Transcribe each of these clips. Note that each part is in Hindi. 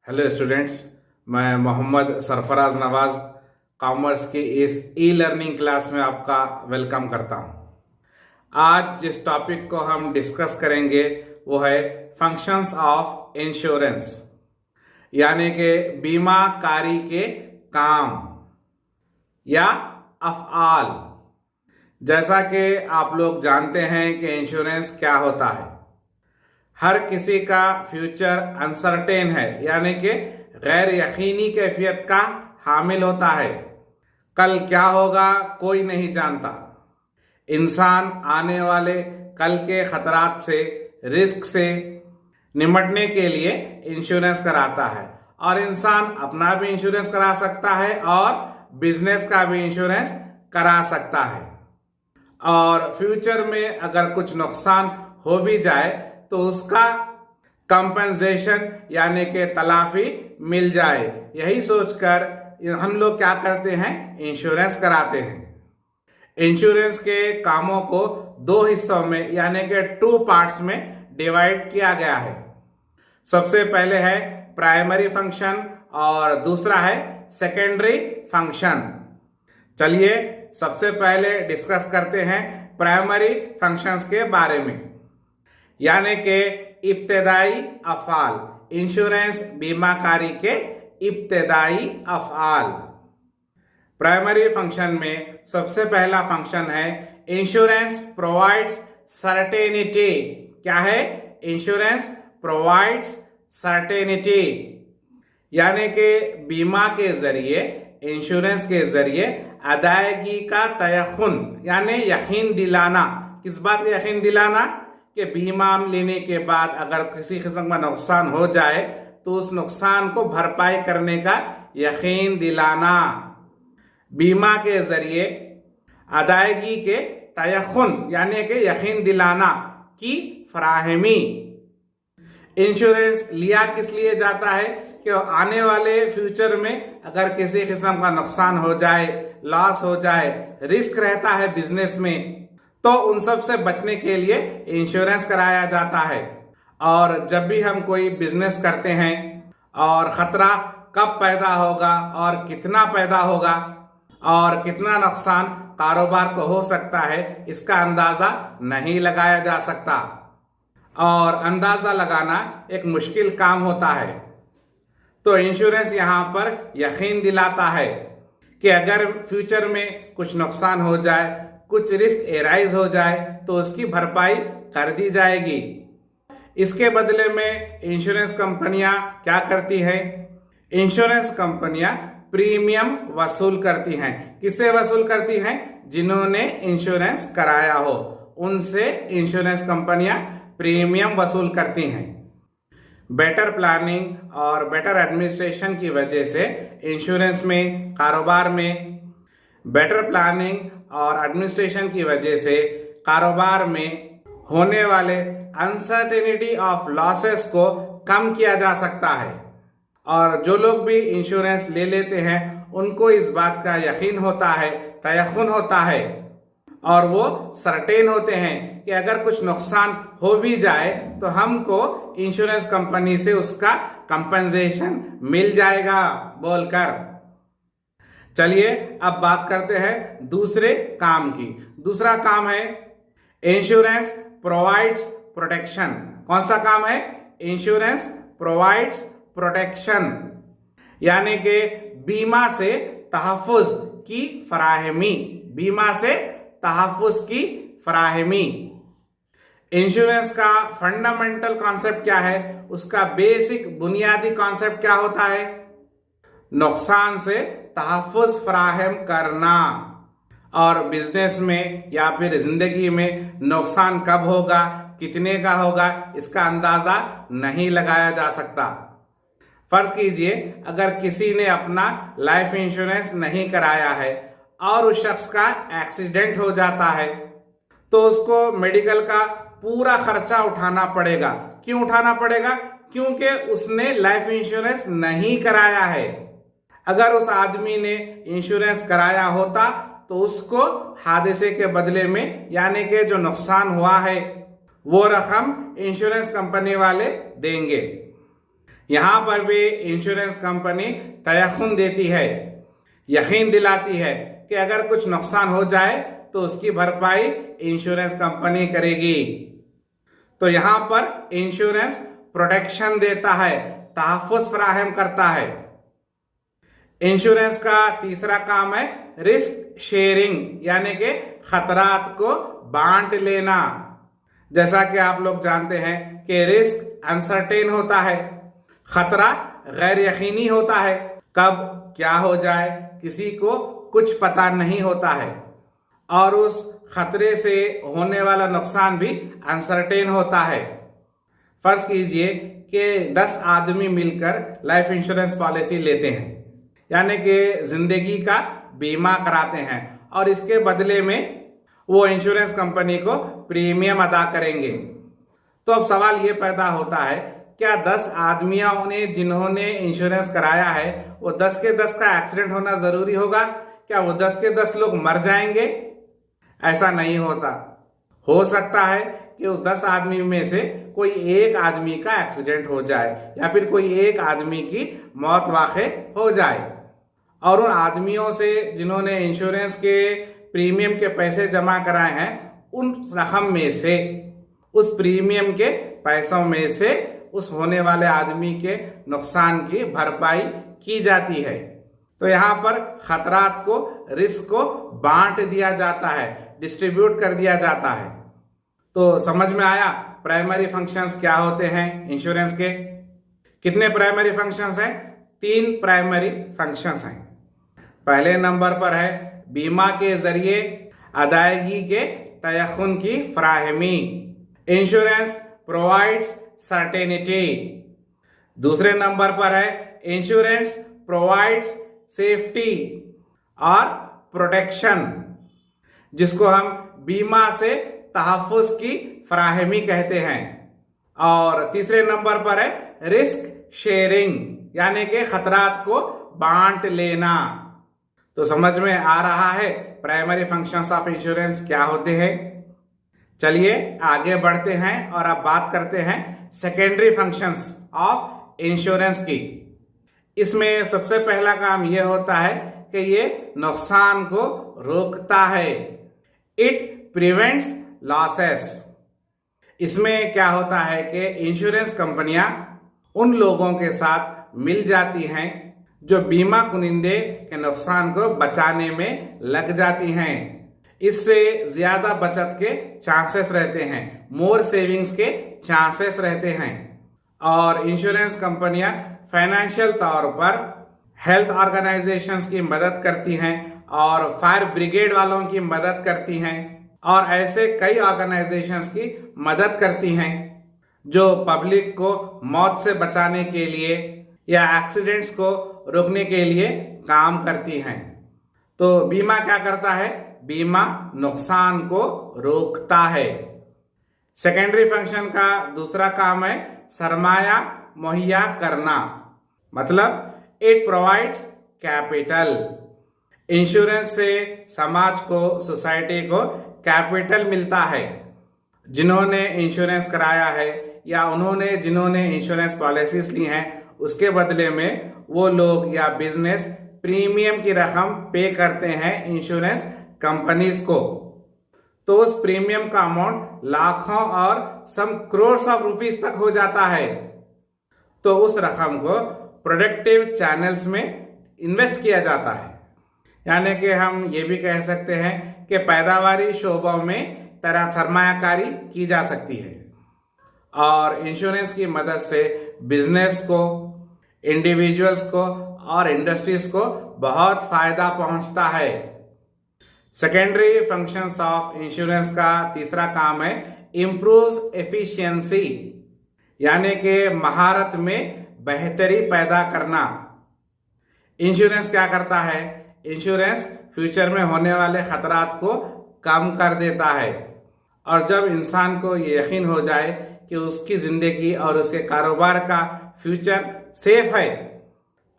हेलो स्टूडेंट्स, मैं मोहम्मद सरफराज नवाज कॉमर्स की इस ई लर्निंग क्लास में आपका वेलकम करता हूं। आज जिस टॉपिक को हम डिस्कस करेंगे वो है फंक्शंस ऑफ इंश्योरेंस, यानी कि बीमाकारी के काम या अफ़आल। जैसा कि आप लोग जानते हैं कि इंश्योरेंस क्या होता है। हर किसी का फ्यूचर अनसर्टेन है, यानी कि गैर यकीनी कैफियत का हामिल होता है। कल क्या होगा कोई नहीं जानता। इंसान आने वाले कल के खतरात से, रिस्क से निपटने के लिए इंश्योरेंस कराता है, और इंसान अपना भी इंश्योरेंस करा सकता है और बिजनेस का भी इंश्योरेंस करा सकता है। और फ्यूचर में अगर कुछ नुकसान हो भी जाए तो उसका कंपनसेशन यानी कि तलाफी मिल जाए, यही सोचकर हम लोग क्या करते हैं, इंश्योरेंस कराते हैं। इंश्योरेंस के कामों को दो हिस्सों में यानी कि 2 पार्ट्स में डिवाइड किया गया है। सबसे पहले है प्राइमरी फंक्शन और दूसरा है सेकेंडरी फंक्शन। चलिए सबसे पहले डिस्कस करते हैं प्राइमरी फंक्शंस के बारे में, यानी कि इब्तदाई अफ़आल, इंश्योरेंस बीमाकारी के इब्तदाई अफ़आल। प्राइमरी फंक्शन में सबसे पहला फंक्शन है इंश्योरेंस प्रोवाइड्स सर्टेनिटी। क्या है? इंश्योरेंस प्रोवाइड्स सर्टेनिटी, यानी कि बीमा के जरिए, इंश्योरेंस के जरिए अदायगी का तयख्खुन यानी यकीन दिलाना। किस बात का यकीन दिलाना? कि बीमा लेने के बाद अगर किसी किस्म का नुकसान हो जाए तो उस नुकसान को भरपाई करने का यकीन दिलाना। बीमा के जरिए अदायगी के तयख्खुन यानी कि यकीन दिलाना की फराहमी। इंश्योरेंस लिया किस लिए जाता है? कि आने वाले फ्यूचर में अगर किसी किस्म का नुकसान हो जाए, लॉस हो जाए, रिस्क रहता है बिजनेस में, तो उन सब से बचने के लिए इंश्योरेंस कराया जाता है। और जब भी हम कोई बिजनेस करते हैं और खतरा कब पैदा होगा और कितना पैदा होगा और कितना नुकसान कारोबार को हो सकता है, इसका अंदाजा नहीं लगाया जा सकता, और अंदाजा लगाना एक मुश्किल काम होता है। तो इंश्योरेंस यहाँ पर यकीन दिलाता है कि अगर फ्यूचर में कुछ नुकसान हो जाए, कुछ रिस्क एराइज हो जाए, तो उसकी भरपाई कर दी जाएगी। इसके बदले में इंश्योरेंस कंपनियां क्या करती हैं? इंश्योरेंस कंपनियां प्रीमियम वसूल करती हैं। किससे वसूल करती हैं? जिन्होंने इंश्योरेंस कराया हो, उनसे इंश्योरेंस कंपनियां प्रीमियम वसूल करती हैं। बेटर प्लानिंग और बेटर एडमिनिस्ट्रेशन की वजह से इंश्योरेंस में, कारोबार में बेटर प्लानिंग और एडमिनिस्ट्रेशन की वजह से कारोबार में होने वाले अनसर्टेनिटी ऑफ लॉसेस को कम किया जा सकता है। और जो लोग भी इंश्योरेंस ले लेते हैं उनको इस बात का यकीन होता है, तयख्खुन होता है, और वो सर्टेन होते हैं कि अगर कुछ नुकसान हो भी जाए तो हमको इंश्योरेंस कंपनी से उसका कंपनसेशन मिल जाएगा बोलकर। चलिए अब बात करते हैं दूसरे काम की। दूसरा काम है इंश्योरेंस प्रोवाइड्स प्रोटेक्शन। कौन सा काम है? इंश्योरेंस प्रोवाइड्स प्रोटेक्शन, यानी कि बीमा से तहफ़्फ़ुज़ की फराहमी। बीमा से तहफ़्फ़ुज़ की फराहमी। इंश्योरेंस का फंडामेंटल कॉन्सेप्ट क्या है? उसका बेसिक बुनियादी कॉन्सेप्ट क्या होता है? नुकसान से तहफ़्फ़ुज़ फराहम करना। और बिजनेस में या फिर जिंदगी में नुकसान कब होगा, कितने का होगा, इसका अंदाजा नहीं लगाया जा सकता। फर्ज कीजिए अगर किसी ने अपना लाइफ इंश्योरेंस नहीं कराया है और उस शख्स का एक्सीडेंट हो जाता है, तो उसको मेडिकल का पूरा खर्चा उठाना पड़ेगा। क्यों उठाना पड़ेगा? क्योंकि उसने लाइफ इंश्योरेंस नहीं कराया है। अगर उस आदमी ने इंश्योरेंस कराया होता तो उसको हादसे के बदले में, यानी कि जो नुकसान हुआ है, वो रकम इंश्योरेंस कंपनी वाले देंगे। यहाँ पर भी इंश्योरेंस कंपनी तयख्खुन देती है, यकीन दिलाती है कि अगर कुछ नुकसान हो जाए तो उसकी भरपाई इंश्योरेंस कंपनी करेगी। तो यहाँ पर इंश्योरेंस प्रोटेक्शन देता है, तहफ़्फ़ुज़ फराहम करता है। इंश्योरेंस का तीसरा काम है रिस्क शेयरिंग, यानी कि खतरात को बांट लेना। जैसा कि आप लोग जानते हैं कि रिस्क अनसर्टेन होता है, खतरा गैर यकीनी होता है, कब क्या हो जाए किसी को कुछ पता नहीं होता है, और उस खतरे से होने वाला नुकसान भी अनसर्टेन होता है। फर्ज कीजिए कि 10 आदमी मिलकर लाइफ इंश्योरेंस पॉलिसी लेते हैं, यानी कि जिंदगी का बीमा कराते हैं, और इसके बदले में वो इंश्योरेंस कंपनी को प्रीमियम अदा करेंगे। तो अब सवाल ये पैदा होता है, क्या 10 आदमियों ने जिन्होंने इंश्योरेंस कराया है वो 10 के 10 का एक्सीडेंट होना जरूरी होगा? क्या वो 10 के 10 लोग मर जाएंगे? ऐसा नहीं होता। हो सकता है कि उस 10 आदमी में से कोई एक आदमी का एक्सीडेंट हो जाए, या फिर कोई एक आदमी की मौत वाक़े हो जाए, और उन आदमियों से जिन्होंने इंश्योरेंस के प्रीमियम के पैसे जमा कराए हैं, उन रकम में से, उस प्रीमियम के पैसों में से उस होने वाले आदमी के नुकसान की भरपाई की जाती है। तो यहाँ पर खतरात को, रिस्क को बांट दिया जाता है, डिस्ट्रीब्यूट कर दिया जाता है। तो समझ में आया प्राइमरी फंक्शंस क्या होते हैं इंश्योरेंस के? कितने प्राइमरी फंक्शंस हैं? 3 प्राइमरी फंक्शंस हैं। पहले नंबर पर है बीमा के जरिए अदायगी के तयख्खुन की फराहमी, इंश्योरेंस प्रोवाइड्स सर्टेनिटी। दूसरे नंबर पर है इंश्योरेंस प्रोवाइड्स सेफ्टी और प्रोटेक्शन, जिसको हम बीमा से तहफ़्फ़ुज़ की फराहमी कहते हैं। और तीसरे नंबर पर है रिस्क शेयरिंग, यानी कि खतरात को बांट लेना। तो समझ में आ रहा है प्राइमरी फंक्शंस ऑफ इंश्योरेंस क्या होते हैं। चलिए आगे बढ़ते हैं और अब बात करते हैं सेकेंडरी फंक्शंस ऑफ इंश्योरेंस की। इसमें सबसे पहला काम यह होता है कि ये नुकसान को रोकता है, इट प्रिवेंट्स लॉसेस। इसमें क्या होता है कि इंश्योरेंस कंपनियां उन लोगों के साथ मिल जाती हैं जो बीमा कुनिंदे के नुकसान को बचाने में लग जाती हैं। इससे ज्यादा बचत के चांसेस रहते हैं, मोर सेविंग्स के चांसेस रहते हैं। और इंश्योरेंस कंपनियां फाइनेंशियल तौर पर हेल्थ ऑर्गेनाइजेशंस की मदद करती हैं और फायर ब्रिगेड वालों की मदद करती हैं, और ऐसे कई ऑर्गेनाइजेशंस की मदद करती हैं जो पब्लिक को मौत से बचाने के लिए या एक्सीडेंट्स को रोकने के लिए काम करती हैं। तो बीमा क्या करता है? बीमा नुकसान को रोकता है। सेकेंडरी फंक्शन का दूसरा काम है सरमाया मुहैया करना, मतलब इट प्रोवाइड्स कैपिटल। इंश्योरेंस से समाज को, सोसाइटी को कैपिटल मिलता है। जिन्होंने इंश्योरेंस कराया है या जिन्होंने इंश्योरेंस पॉलिसीज ली हैं, उसके बदले में वो लोग या बिजनेस प्रीमियम की रकम पे करते हैं इंश्योरेंस कंपनीज को। तो उस प्रीमियम का अमाउंट लाखों और सम करोड़ ऑफ रुपीस तक हो जाता है। तो उस रकम को प्रोडक्टिव चैनल्स में इन्वेस्ट किया जाता है, यानी कि हम ये भी कह सकते हैं कि पैदावारी शोबों में तरह सरमायाकारी की जा सकती है। और इंश्योरेंस की मदद से बिजनेस को, इंडिविजुअल्स को और इंडस्ट्रीज को बहुत फायदा पहुंचता है। सेकेंडरी फंक्शंस ऑफ इंश्योरेंस का तीसरा काम है इम्प्रूव्स एफिशिएंसी, यानी कि महारत में बेहतरी पैदा करना। इंश्योरेंस क्या करता है? इंश्योरेंस फ्यूचर में होने वाले खतरात को कम कर देता है, और जब इंसान को ये यकीन हो जाए कि उसकी जिंदगी और उसके कारोबार का फ्यूचर सेफ है,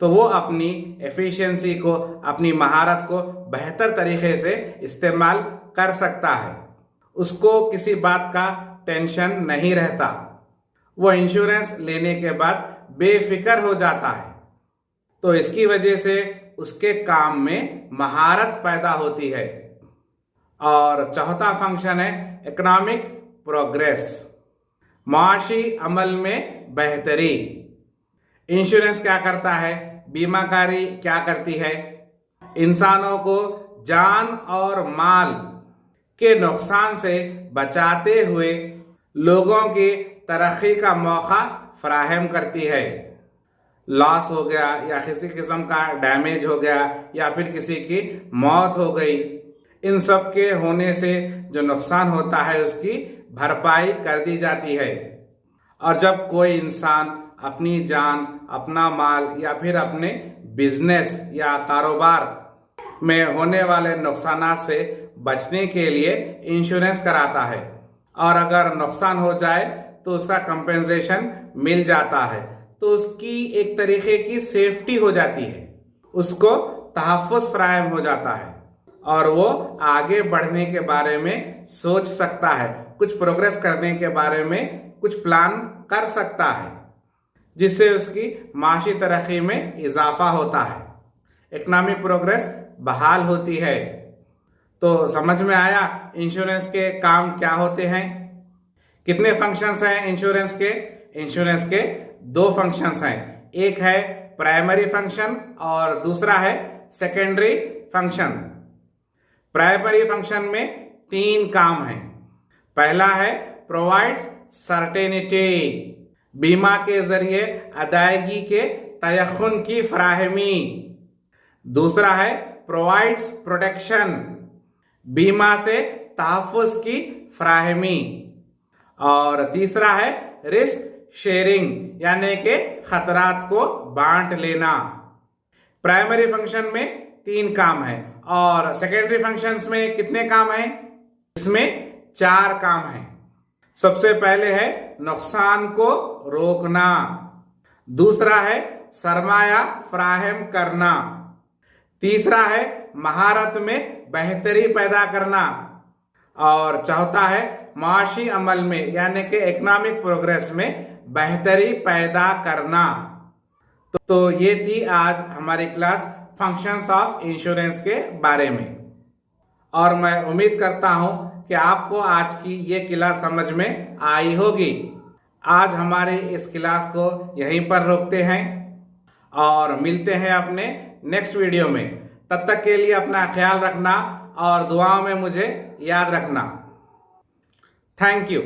तो वो अपनी एफिशिएंसी को, अपनी महारत को बेहतर तरीके से इस्तेमाल कर सकता है। उसको किसी बात का टेंशन नहीं रहता। वो इंश्योरेंस लेने के बाद बेफिक्र हो जाता है। तो इसकी वजह से उसके काम में महारत पैदा होती है। और चौथा फंक्शन है इकोनॉमिक प्रोग्रेस, माशी अमल में बेहतरी। इंश्योरेंस क्या करता है, बीमाकारी क्या करती है, इंसानों को जान और माल के नुकसान से बचाते हुए लोगों की तरक्की का मौका फराहम करती है। लॉस हो गया या किसी किस्म का डैमेज हो गया या फिर किसी की मौत हो गई, इन सब के होने से जो नुकसान होता है उसकी भरपाई कर दी जाती है। और जब कोई इंसान अपनी जान, अपना माल या फिर अपने बिजनेस या कारोबार में होने वाले नुकसान से बचने के लिए इंश्योरेंस कराता है और अगर नुकसान हो जाए तो उसका कंपेंसेशन मिल जाता है, तो उसकी एक तरीके की सेफ्टी हो जाती है, उसको तहफ़्फ़ुज़ फराहम हो जाता है और वो आगे बढ़ने के बारे में सोच सकता है, कुछ प्रोग्रेस करने के बारे में कुछ प्लान कर सकता है, जिससे उसकी माशी तरक्की में इजाफा होता है, इकोनॉमिक प्रोग्रेस बहाल होती है। तो समझ में आया इंश्योरेंस के काम क्या होते हैं। कितने फंक्शंस हैं इंश्योरेंस के? इंश्योरेंस के 2 फंक्शंस हैं, एक है प्राइमरी फंक्शन और दूसरा है सेकेंडरी फंक्शन। प्राइमरी फंक्शन में 3 काम हैं। पहला है प्रोवाइड्स सर्टेनिटी, बीमा के जरिए अदायगी के तयख्खुन की फराहमी। दूसरा है प्रोवाइड्स प्रोटेक्शन, बीमा से तहफ़्फ़ुज़ की फराहमी। और तीसरा है रिस्क शेयरिंग, यानी कि खतरात को बांट लेना। प्राइमरी फंक्शन में 3 काम है और सेकेंडरी फंक्शंस में कितने काम हैं? इसमें 4 काम हैं। सबसे पहले है नुकसान को रोकना, दूसरा है सरमाया फराहम करना, तीसरा है महारत में बेहतरी पैदा करना और चौथा है माशी अमल में यानी कि इकोनॉमिक प्रोग्रेस में बेहतरी पैदा करना। तो ये थी आज हमारी क्लास फंक्शंस ऑफ इंश्योरेंस के बारे में और मैं उम्मीद करता हूं कि आपको आज की ये क्लास समझ में आई होगी। आज हमारे इस क्लास को यहीं पर रोकते हैं और मिलते हैं अपने नेक्स्ट वीडियो में। तब तक के लिए अपना ख्याल रखना और दुआओं में मुझे याद रखना। Thank you.